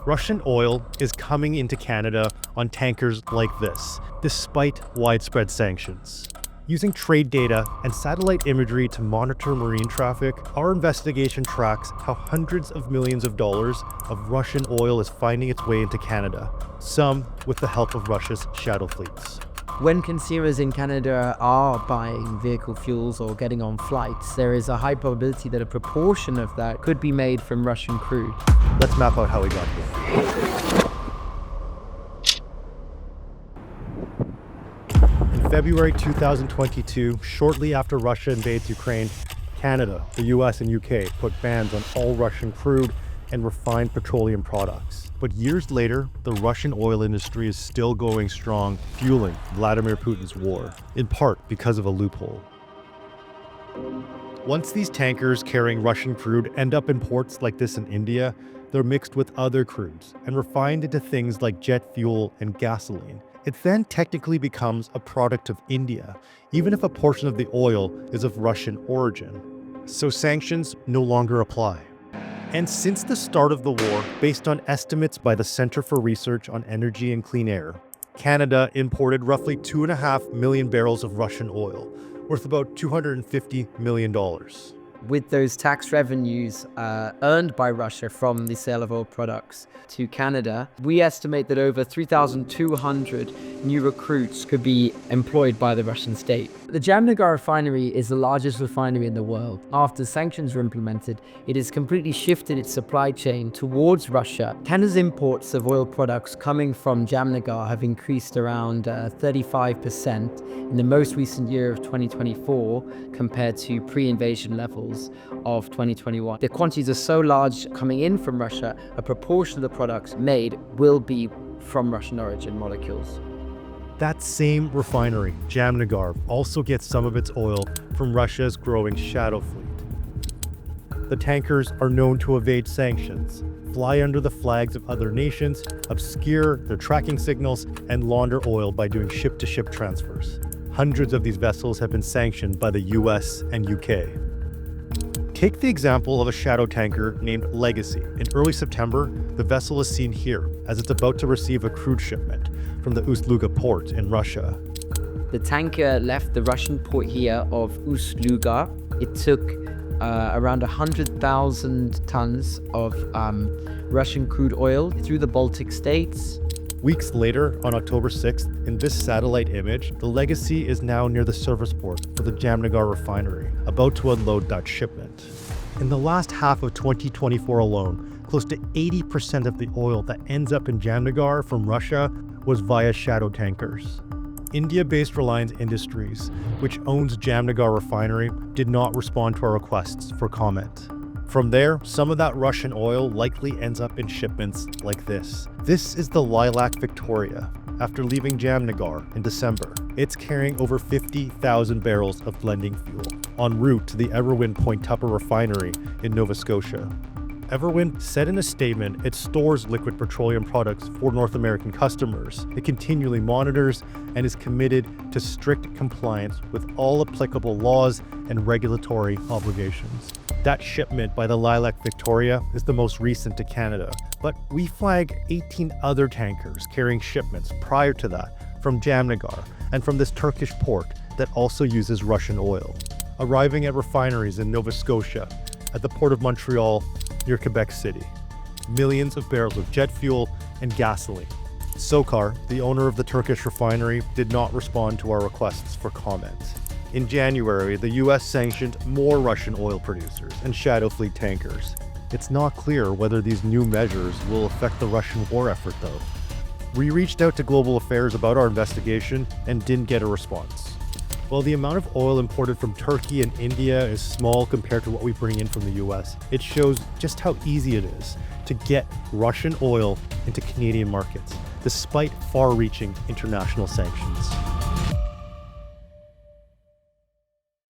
Russian oil is coming into Canada on tankers like this, despite widespread sanctions. Using trade data and satellite imagery to monitor marine traffic, our investigation tracks how hundreds of millions of dollars of Russian oil is finding its way into Canada, some with the help of Russia's shadow fleets. When consumers in Canada are buying vehicle fuels or getting on flights, there is a high probability that a proportion of that could be made from Russian crude. Let's map out how we got here. In February 2022, shortly after Russia invades Ukraine, Canada, the US, and UK put bans on all Russian crude and refined petroleum products. But years later, the Russian oil industry is still going strong, fueling Vladimir Putin's war, in part because of a loophole. Once these tankers carrying Russian crude end up in ports like this in India, they're mixed with other crudes and refined into things like jet fuel and gasoline. It then technically becomes a product of India, even if a portion of the oil is of Russian origin. So sanctions no longer apply. And since the start of the war, based on estimates by the Centre for Research on Energy and Clean Air, Canada imported roughly 2.5 million barrels of Russian oil, worth about $250 million. With those tax revenues earned by Russia from the sale of oil products to Canada, we estimate that over 3,200 new recruits could be employed by the Russian state. The Jamnagar Refinery is the largest refinery in the world. After sanctions were implemented, it has completely shifted its supply chain towards Russia. Canada's imports of oil products coming from Jamnagar have increased around 35% in the most recent year of 2024 compared to pre-invasion levels of 2021. The quantities are so large coming in from Russia, a proportion of the products made will be from Russian origin molecules. That same refinery, Jamnagar, also gets some of its oil from Russia's growing shadow fleet. The tankers are known to evade sanctions, fly under the flags of other nations, obscure their tracking signals, and launder oil by doing ship-to-ship transfers. Hundreds of these vessels have been sanctioned by the US and UK. Take the example of a shadow tanker named Legacy. In early September, the vessel is seen here as it's about to receive a crude shipment from the Ust-Luga port in Russia. The tanker left the Russian port here of Ust-Luga. It took around 100,000 tons of Russian crude oil through the Baltic states. Weeks later, on October 6th, in this satellite image, the Legacy is now near the service port for the Jamnagar Refinery, about to unload that shipment. In the last half of 2024 alone, close to 80% of the oil that ends up in Jamnagar from Russia was via shadow tankers. India-based Reliance Industries, which owns Jamnagar Refinery, did not respond to our requests for comment. From there, some of that Russian oil likely ends up in shipments like this. This is the Lilac Victoria. After leaving Jamnagar in December, it's carrying over 50,000 barrels of blending fuel en route to the Everwind Point Tupper Refinery in Nova Scotia. Everwind said in a statement it stores liquid petroleum products for North American customers. It continually monitors and is committed to strict compliance with all applicable laws and regulatory obligations. That shipment by the Lilac Victoria is the most recent to Canada, but we flag 18 other tankers carrying shipments prior to that from Jamnagar and from this Turkish port that also uses Russian oil, arriving at refineries in Nova Scotia, at the Port of Montreal, near Quebec City. Millions of barrels of jet fuel and gasoline. SOCAR, the owner of the Turkish refinery, did not respond to our requests for comment. In January, the US sanctioned more Russian oil producers and shadow fleet tankers. It's not clear whether these new measures will affect the Russian war effort, though. We reached out to Global Affairs about our investigation and didn't get a response. While the amount of oil imported from Turkey and India is small compared to what we bring in from the US, it shows just how easy it is to get Russian oil into Canadian markets, despite far-reaching international sanctions.